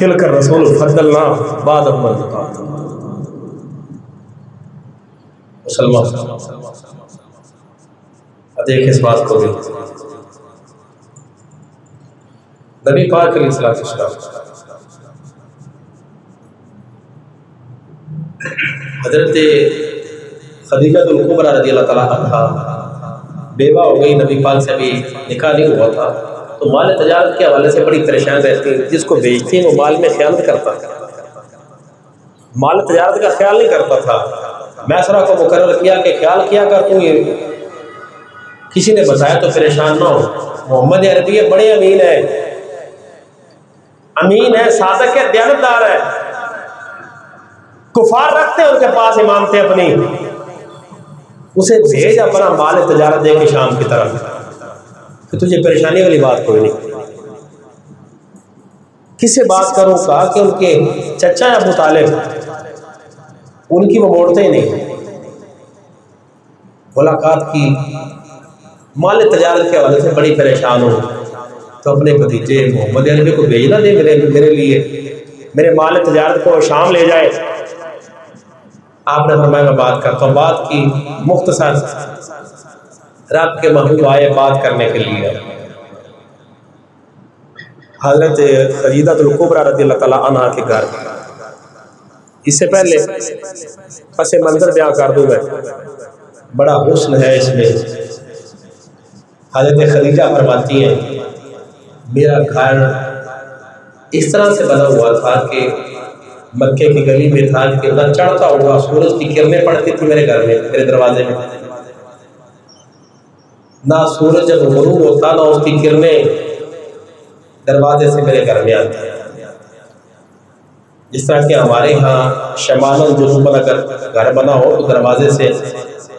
تلک الرسول فضلنا بعضهم علی بعض۔ مسلمان دیکھ اس بات کو بھی، نبی پاک علیہ السلام حضرت خدیجہ الکبریٰ رضی اللہ تعالیٰ عنہا بیوہ ہو گئی، نبی پاک سے بھی نکاح نہیں ہوا تھا، تو مال تجارت کے حوالے سے بڑی پریشان رہتی، جس کو بیچتی وہ مال میں خیانت کرتا، مال تجارت کا خیال نہیں کرتا تھا۔ میسرہ کو مقرر کیا کہ خیال کیا کر تو یہ کسی نے بتایا تو پریشان نہ ہو، محمد عربی ہے، بڑے امین ہے، امین ہے، صادق ہے، دیانتدار ہے، کفار رکھتے ہیں ان کے پاس امامتیں اپنی، اسے بھیج اپنا مال تجارت دے کے شام کی طرف، کہ تجھے پریشانی والی بات کوئی نہیں۔ کس سے بات کروں؟ کہا کہ ان کے چچا ابو طالب، ان کی وہ موڑتے ہی نہیں، ملاقات کی، مال تجارت کے حوالے سے بڑی پریشان ہوں، تو اپنے بھتیجے محمد عربی کو بھیجنا دے میرے لیے، میرے مال تجارت کو شام لے جائے۔ آپ نے فرمایا میں بات کرتا ہوں۔ بات کی، مختصر، رب کے محبوب آئے بات کرنے کے لیے، حضرت خدیجہ الکبریٰ رضی اللہ تعالیٰ عنہا کے گھر۔ اس سے پہلے پس منظر بیان کر دوں، میں بڑا حسن ہے اس میں۔ حضرت خدیجہ فرماتی ہیں میرا گھر اس طرح سے بنا ہوا تھا کہ مکے کی گلی میں تھا کہ نہ چڑھتا ہوا سورج کی کرنیں پڑتی تھی میرے گھر میں، میرے دروازے میں، نہ سورج جب غروب ہوتا نہ اس کی کرنیں دروازے سے میرے گھر میں آتی۔ جس طرح کہ ہمارے ہاں شمال و جنوب اگر گھر بنا ہو تو دروازے سے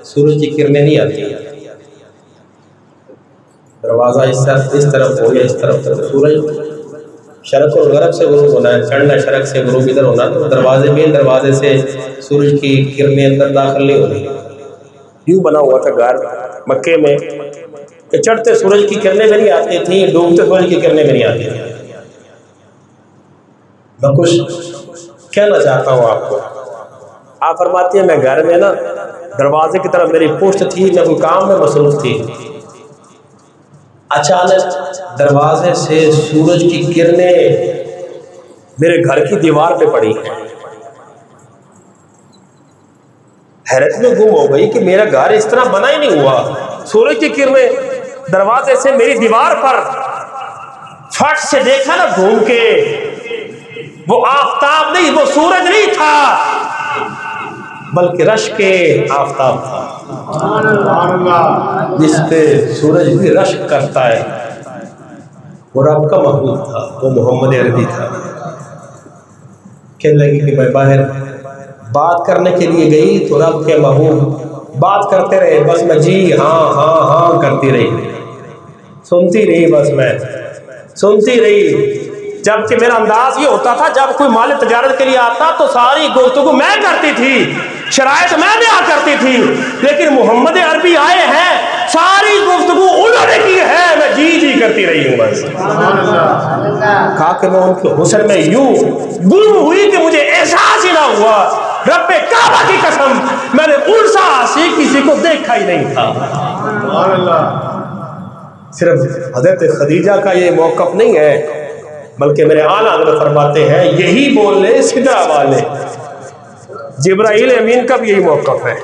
سورج کی کرنیں نہیں آتی، دروازہ اس طرف ہو یا اس طرف، سورج شرق اور غرب سے غروب ہونا ہے، چڑھنا شرق سے، غروب ادھر ہونا ہے، تو دروازے میں دروازے سے سورج کی کرنیں اندر داخل نہیں ہونی۔ یوں بنا ہوا تھا گھر مکے میں کہ چڑھتے سورج کی کرنیں بھی نہیں آتی تھیں، ڈوبتے سورج کی کرنیں بھی نہیں آتی تھیں۔ میں کچھ کہنا چاہتا ہوں آپ کو۔ آپ فرماتی ہیں میں گھر میں نا دروازے کی طرف میری پشت تھی، میں کوئی کام میں مصروف تھی، اچانک دروازے سے سورج کی کرنیں میرے گھر کی دیوار پہ پڑی، حیرت میں گم ہو گئی کہ میرا گھر اس طرح بنا ہی نہیں ہوا، سورج کی کرنیں دروازے سے میری دیوار پر، فٹ سے دیکھا نا گھوم کے، وہ آفتاب نہیں، وہ سورج نہیں تھا بلکہ رشک آفتاب تھا، جس پہ سورج بھی رشک کرتا ہے، وہ رب کا محبوب تھا، وہ محمد عربی تھا۔ کہنے لگی کہ میں باہر بات کرنے کے لیے گئی تو رب کے محبوب بات کرتے رہے، بس میں جی ہاں ہاں ہاں کرتی رہی، سنتی رہی، بس میں سنتی رہی۔ جبکہ میرا انداز یہ ہوتا تھا جب کوئی مال تجارت کے لیے آتا تو ساری گفتگو میں کرتی تھی، شرائط میں بیان کرتی تھی، لیکن محمد عربی آئے ہیں، ساری گفتگو انہوں نے کی ہے، میں جی جی کرتی رہی ہوں بس۔ کہا کہ میں ان کے حسن میں یوں گم ہوئی کہ مجھے احساس ہی نہ ہوا، رب کعبہ کی قسم میں نے انسا سے کسی کو دیکھا ہی نہیں تھا۔ صرف حضرت خدیجہ کا یہ موقف نہیں ہے، بلکہ میرے اعلیٰ حضرت فرماتے ہیں یہی بولے سدرا والے، جبرائیل امین کا بھی یہی موقف ہے،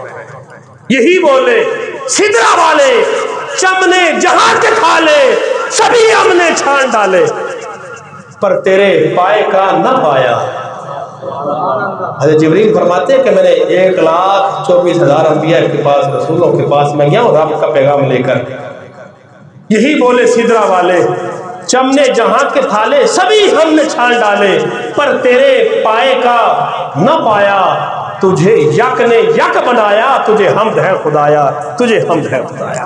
یہی بولے سدرا والے، چمنے جہاں کے کھالے سبھی ہم نے چھان ڈالے، پر تیرے پائے کا نہ پایا۔ حضرت جبریل فرماتے ہیں کہ میں نے 1,24,000 انبیاء کے پاس، رسولوں کے پاس میں گیا ہوں رب کا پیغام لے کر، یہی بولے سدرا والے، چمنے جہاں کے تھالے سبھی ہم نے چھان ڈالے، پر تیرے پائے کا نہ پایا، تجھے یک نے یک بنایا، تجھے حمد ہے خدایا، تجھے حمد ہے خدایا۔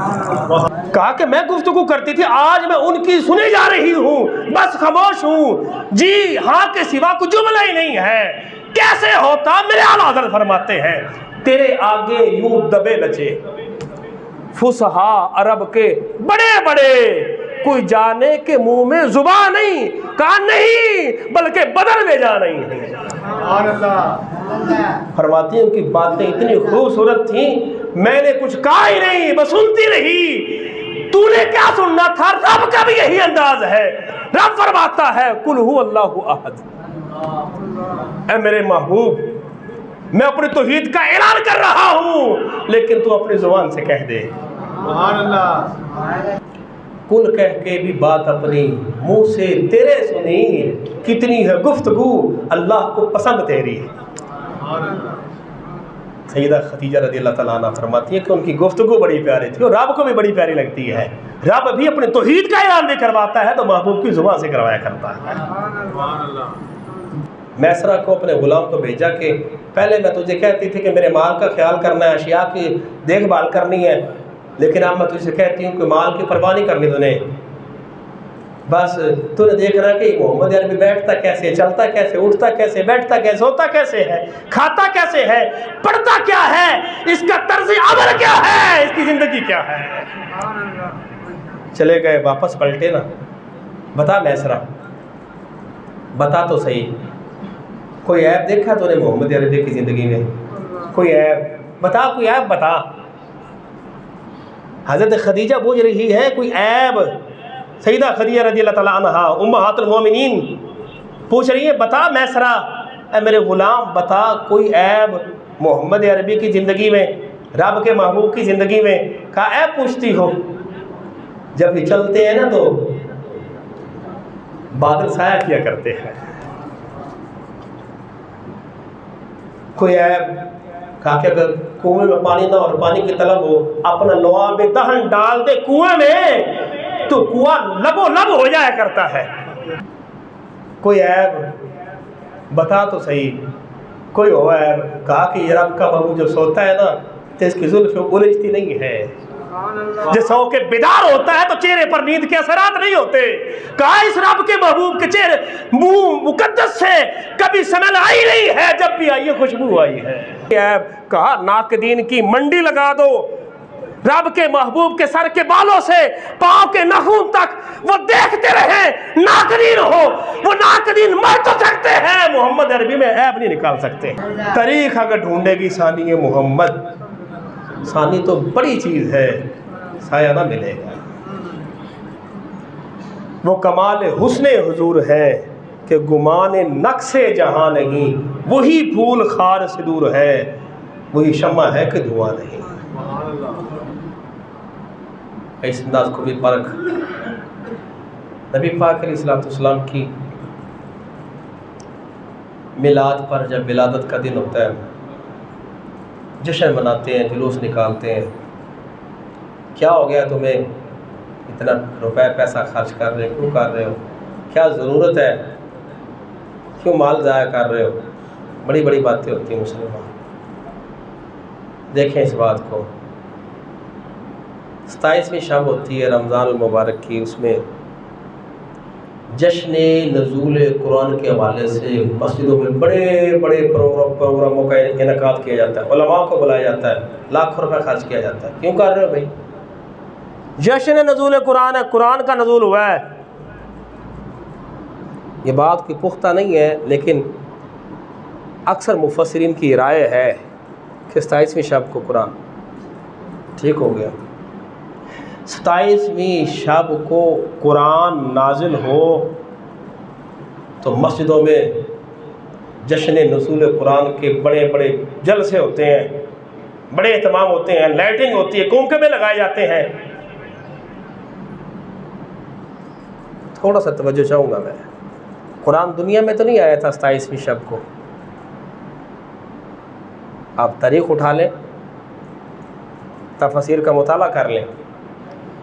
کہا کہ میں گفتگو کرتی تھی، آج میں ان کی سنی جا رہی ہوں، بس خاموش ہوں، جی ہاں کے سوا کوئی جملہ ہی نہیں ہے۔ کیسے ہوتا؟ میرے اعلیٰ حضرت فرماتے ہیں تیرے آگے یوں دبے لچے فصحا عرب کے بڑے بڑے کوئی جانے کے منہ میں زبان نہیں، کہا نہیں بلکہ بدن میں جا نہیں ہے۔ فرماتی ہیں ان کی باتیں اتنی خوبصورت تھیں، میں نے کچھ کہا ہی نہیں، بس سنتی رہی۔ تو نے کیا سننا تھا؟ رب کا بھی یہی انداز ہے۔ رب فرماتا ہے قل هو اللہ احد، اے میرے محبوب میں اپنی توحید کا اعلان کر رہا ہوں، لیکن تو اپنی زبان سے کہہ دے سبحان اللہ۔ کل کہہ کے بھی بات اپنی منہ سے تیرے سنی، کتنی ہے گفتگو اللہ کو پسند تیری۔ سیدہ خدیجہ رضی اللہ تعالیٰ عنہ فرماتی ہے کہ ان کی گفتگو بڑی پیاری تھی اور رب کو بھی بڑی پیاری لگتی ہے۔ رب بھی اپنے توحید کا اعلان بھی کرواتا ہے تو محبوب کی زبان سے کروایا کرتا ہے۔ میسرہ کو اپنے غلام کو بھیجا کہ پہلے میں تجھے کہتی تھی کہ میرے مال کا خیال کرنا ہے، اشیاء کی دیکھ بھال کرنی ہے، لیکن اب میں تجھے کہتی ہوں کہ مال کی پرواہ نہیں کرنی تُونے، بس تو نے دیکھ رہا کہ محمد عربی بیٹھتا کیسے، چلتا کیسے، اٹھتا کیسے، بیٹھتا کیسے، سوتا کیسے ہے، کھاتا کیسے ہے، پڑھتا کیا ہے، اس کا طرز عمل کیا ہے، اس کی زندگی کیا ہے۔ چلے گئے، واپس پلٹے نا، بتا میسرہ بتا تو صحیح، کوئی عیب دیکھا تو نے محمد عربی کی زندگی میں؟ کوئی عیب بتا، کوئی عیب بتا۔ حضرت خدیجہ پوچھ رہی ہے کوئی عیب، سیدہ خدیجہ رضی اللہ تعالیٰ عنہا امہات المومنین پوچھ رہی ہے بتا میسرہ، اے میرے غلام بتا کوئی عیب محمد عربی کی زندگی میں، رب کے محبوب کی زندگی میں۔ کہا عیب پوچھتی ہو؟ جب یہ چلتے ہیں نا تو بادل سایہ کیا کرتے ہیں، کوئی عیب؟ کہا کہ اگر کنویں میں پانی نہ اور پانی کی طلب ہو، اپنا لعاب دہن ڈال دے کنویں میں تو کنواں لبو لب ہو جایا کرتا ہے۔ کوئی عیب بتا تو صحیح، کوئی ہو عیب؟ کہا کہ یہ رب کا محبوب جو سوتا ہے نا تو اس کی زلف الجھتی نہیں ہے، جب سو کے بیدار ہوتا ہے تو چہرے پر نیند کے اثرات نہیں ہوتے۔ کہا اس رب کے محبوب کے چہرے منہ مقدس سے کبھی سمل آئی نہیں ہے، جب بھی آئی ہے خوشبو آئی ہے۔ کہا ناقدین کی منڈی لگا دو، رب کے محبوب کے سر کے بالوں سے پاؤں کے ناخن تک وہ دیکھتے رہیں، ناقدین ہو، وہ ناقدین مر تو سکتے ہیں، محمد عربی میں عیب نہیں نکال سکتے۔ تاریخ اگر ڈھونڈے گی ثانی محمد، ثانی تو بڑی چیز ہے، سایہ نہ ملے گا۔ وہ کمال حسن حضور ہے کہ گمان نقص جہاں نہیں، وہی پھول خار سے دور ہے، وہی شمع ہے کہ دھواں نہیں۔ اس انداز کو بھی پرکھ نبی پاک علیہ السلام کی میلاد پر جب ولادت کا دن ہوتا ہے، جشن مناتے ہیں، جلوس نکالتے ہیں، کیا ہو گیا تمہیں اتنا روپے پیسہ خرچ کر رہے ہو، کیوں کر رہے ہو، کیا ضرورت ہے، کیوں مال ضائع کر رہے ہو؟ بڑی بڑی باتیں ہوتی ہیں مسلمان۔ دیکھیں اس بات کو، 27ویں شب ہوتی ہے رمضان المبارک کی، اس میں جشن نزول قرآن کے حوالے سے مسجدوں میں بڑے بڑے پروگراموں کا انعقاد کیا جاتا ہے، علماء کو بلایا جاتا ہے، لاکھوں روپے خرچ کیا جاتا ہے۔ کیوں کر رہے ہو بھائی؟ جشن نزول قرآن ہے، قرآن کا نزول ہوا ہے۔ یہ بات کوئی پختہ نہیں ہے، لیکن اکثر مفسرین کی رائے ہے کہ 27ویں شب کو قرآن ٹھیک ہو گیا۔ 27ویں شب کو قرآن نازل ہو تو مسجدوں میں جشن نزول قرآن کے بڑے بڑے جلسے ہوتے ہیں، بڑے اہتمام ہوتے ہیں، لائٹنگ ہوتی ہے، کومکمے لگائے جاتے ہیں۔ تھوڑا سا توجہ چاہوں گا میں، قرآن دنیا میں تو نہیں آیا تھا 27ویں شب کو۔ آپ تاریخ اٹھا لیں، تفاسیر کا مطالعہ کر لیں،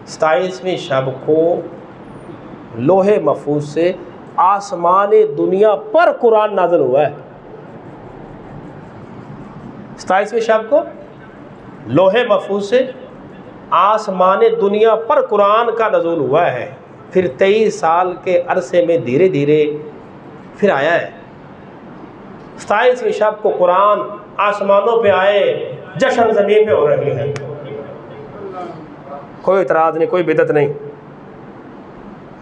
27ویں شب کو لوح محفوظ سے آسمان دنیا پر قرآن نازل ہوا ہے۔ 27ویں شب کو لوح محفوظ سے آسمان دنیا پر قرآن کا نزول ہوا ہے، پھر 23 سال کے عرصے میں دھیرے دھیرے پھر آیا ہے۔ 27ویں شب کو قرآن آسمانوں پہ آئے، جشن زمین پہ ہو رہے ہیں، کوئی اعتراض نہیں، کوئی بدعت نہیں۔